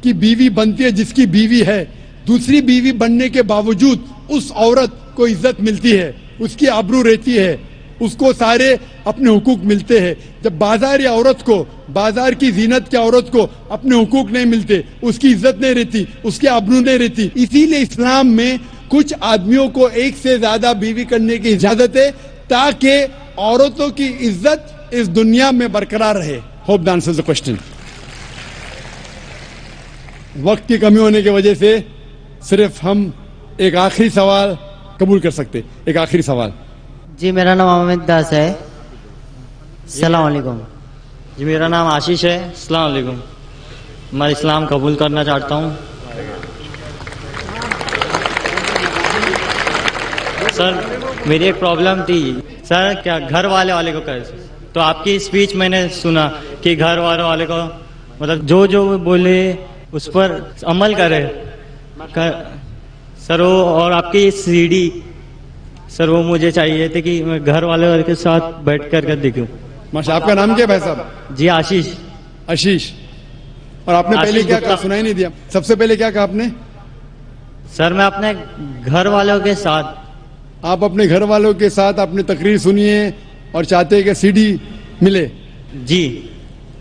کی بیوی بنتی ہے جس کی بیوی ہے, دوسری بیوی بننے کے باوجود اس عورت کو عزت ملتی ہے, اس کی آبرو رہتی ہے, اس کو سارے اپنے حقوق ملتے ہیں. جب بازاری عورت کو, بازار کی زینت کی عورت کو اپنے حقوق نہیں ملتے, اس کی عزت نہیں رہتی, اس کی آبرو نہیں رہتی. اسی لیے اسلام میں کچھ آدمیوں کو ایک سے زیادہ بیوی کرنے کی اجازت ہے تاکہ عورتوں کی عزت اس دنیا میں برقرار رہے. Hope the answers the question. وقت کی کمی ہونے کی وجہ سے صرف ہم ایک آخری سوال قبول کر سکتے. ایک آخری سوال. جی میرا نام احمد داس ہے. السلام علیکم. جی میرا نام آشیش ہے. السلام علیکم. میں اسلام قبول کرنا چاہتا ہوں. سر میری ایک پرابلم تھی سر, کیا گھر والے کو کر, تو آپ کی اسپیچ میں نے سنا کہ گھر والے کو مطلب جو بولے اس پر عمل کرے سر. وہ اور آپ کی سی ڈی سر وہ مجھے چاہیے تھے کہ میں گھر والے کے ساتھ بیٹھ کر دیکھوں. ماشاء. آپ کا نام کیا ہے صاحب؟ جی آشیش. آشیش. اور آپ نے پہلے کیا کہا, سنائی نہیں دیا. سب سے پہلے کیا کہا آپ نے؟ سر میں اپنے گھر والوں کے ساتھ. آپ اپنے گھر والوں کے ساتھ اپنی تقریر سنیے اور چاہتے ہیں کہ سی ڈی ملے. جی.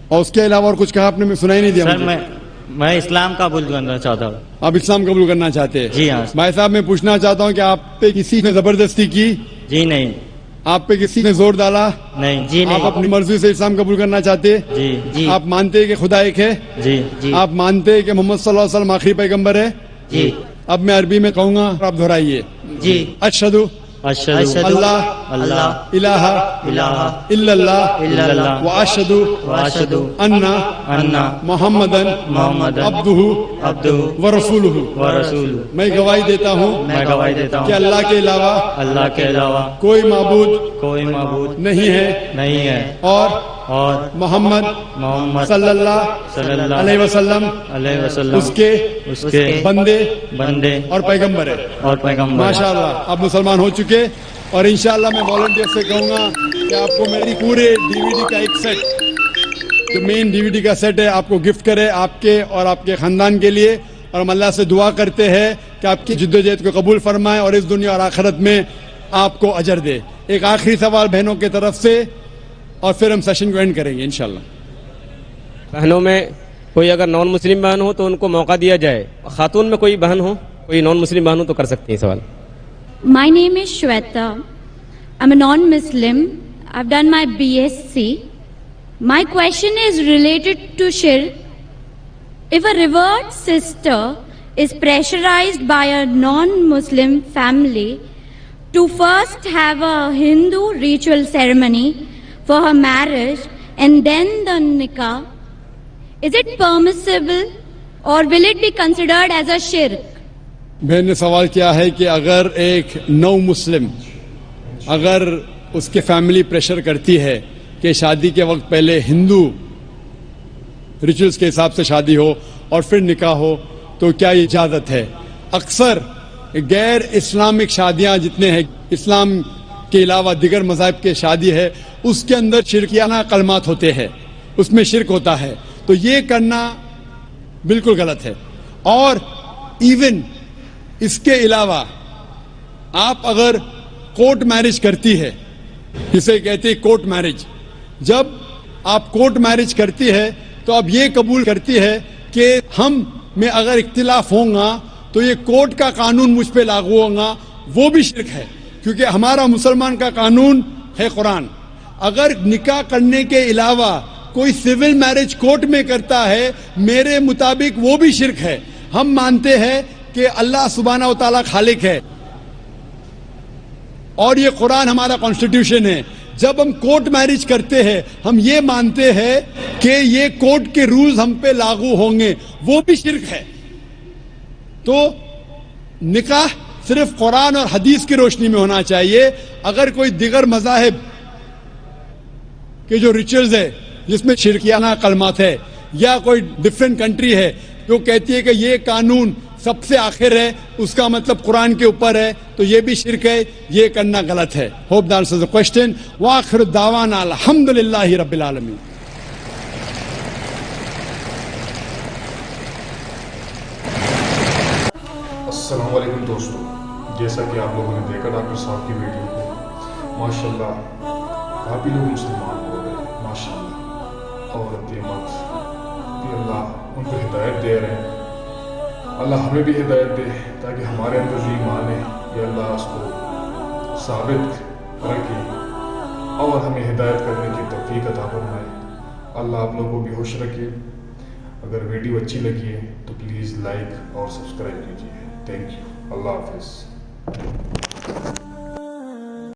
اور اس کے علاوہ اور کچھ کہا آپ نے؟ میں سنائی نہیں دیا. سر میں اسلام قبول کرنا چاہتا ہوں. آپ اسلام قبول کرنا چاہتے ہیں؟ جی ہاں. بھائی صاحب میں پوچھنا چاہتا ہوں کہ آپ پہ کسی نے زبردستی کی؟ جی نہیں. آپ پہ کسی نے زور ڈالا؟ نہیں. جی نہیں. آپ اپنی مرضی سے اسلام قبول کرنا چاہتے؟ جی. جی. آپ مانتے ہیں کہ خدا ایک ہے؟ جی. جی. آپ مانتے ہیں کہ محمد صلی اللہ علیہ وسلم آخری پیغمبر ہے؟ جی. اب میں عربی میں کہوں گا, آپ دہرائیے. جی. اشہدو اللہ الہ الا اللہ واشہدو ان محمدن عبدہ ورسولہ. میں گواہی دیتا ہوں کہ اللہ کے علاوہ کوئی معبود نہیں ہے اور محمد صلی اللہ علیہ وسلم اس کے بندے اور پیغمبر ہے. ماشاء اللہ آپ مسلمان ہو چکے. اور انشاءاللہ میں والنٹیئر سے کہوں گا کہ آپ کو میری پورے ڈی وی ڈی کا ایک سیٹ, جو مین ڈی وی ڈی کا سیٹ ہے, آپ کو گفٹ کرے آپ کے اور آپ کے خاندان کے لیے. اور ہم اللہ سے دعا کرتے ہیں کہ آپ کی جدوجہد کو قبول فرمائے اور اس دنیا اور آخرت میں آپ کو اجر دے. ایک آخری سوال بہنوں کی طرف سے اور پھر ہم سیشن کو اینڈ کریں گے انشاءاللہ. بہنوں میں کوئی اگر نان مسلم بہن ہو تو ان کو موقع دیا جائے. خاتون میں کوئی بہن ہو, کوئی نان مسلم بہن ہو تو کر سکتے ہیں سوال. My name is Shweta. I'm a non-Muslim. I've done my BSc. My question is related to shirk. If a revered sister is pressurized by a non-Muslim family to first have a Hindu ritual ceremony for her marriage and then the nikah, is it permissible or will it be considered as a shirk? بہن نے سوال کیا ہے کہ اگر ایک نو مسلم, اگر اس کے فیملی پریشر کرتی ہے کہ شادی کے وقت پہلے ہندو ریچولز کے حساب سے شادی ہو اور پھر نکاح ہو تو کیا یہ اجازت ہے؟ اکثر غیر اسلامک شادیاں جتنے ہیں، اسلام کے علاوہ دیگر مذاہب کے شادی ہے، اس کے اندر شرکیانہ کلمات ہوتے ہیں، اس میں شرک ہوتا ہے، تو یہ کرنا بالکل غلط ہے. اور ایون اس کے علاوہ آپ اگر کورٹ میرج کرتی ہے، جسے کہتے ہیں کورٹ میرج، جب آپ کورٹ میرج کرتی ہے تو اب یہ قبول کرتی ہے کہ ہم میں اگر اختلاف ہوں گا تو یہ کورٹ کا قانون مجھ پہ لاگو ہوگا، وہ بھی شرک ہے، کیونکہ ہمارا مسلمان کا قانون ہے قرآن. اگر نکاح کرنے کے علاوہ کوئی سول میرج کورٹ میں کرتا ہے، میرے مطابق وہ بھی شرک ہے. ہم مانتے ہیں کہ اللہ سبحانہ و تعالیٰ خالق ہے اور یہ قرآن ہمارا کانسٹیٹیوشن ہے. جب ہم کورٹ میرج کرتے ہیں ہم یہ مانتے ہیں کہ یہ کورٹ کے رولز ہم پہ لاگو ہوں گے، وہ بھی شرک ہے. تو نکاح صرف قرآن اور حدیث کی روشنی میں ہونا چاہیے. اگر کوئی دیگر مذاہب کے جو ریچولز ہے جس میں شرکیانہ کلمات ہے، یا کوئی ڈفرینٹ کنٹری ہے جو کہتی ہے کہ یہ قانون سب سے آخر ہے، اس کا مطلب قرآن کے اوپر ہے، تو یہ بھی شرک ہے، یہ کرنا غلط ہے. Hope that answers the question. وآخر دعوانا الحمدللہ رب العالمین. السلام علیکم دوستو، جیسا کہ آپ لوگوں نے دیکھا ڈاکٹر صاحب کی ویڈیو کو، ماشاءاللہ کافی لوگ مسلمان ہو گئے ماشاءاللہ. عورت مت کہ اللہ ان کو ہدایت دے رہے ہیں. اللہ ہمیں بھی ہدایت دے تاکہ ہمارے اندر جو ایمان ہے یہ اللہ اس کو ثابت رکھے اور ہمیں ہدایت کرنے کی توفیق عطا فرمائے. اللہ آپ لوگوں کو بھی خوش رکھے. اگر ویڈیو اچھی لگی ہے تو پلیز لائک اور سبسکرائب کیجیے. Thank you. اللہ حافظ.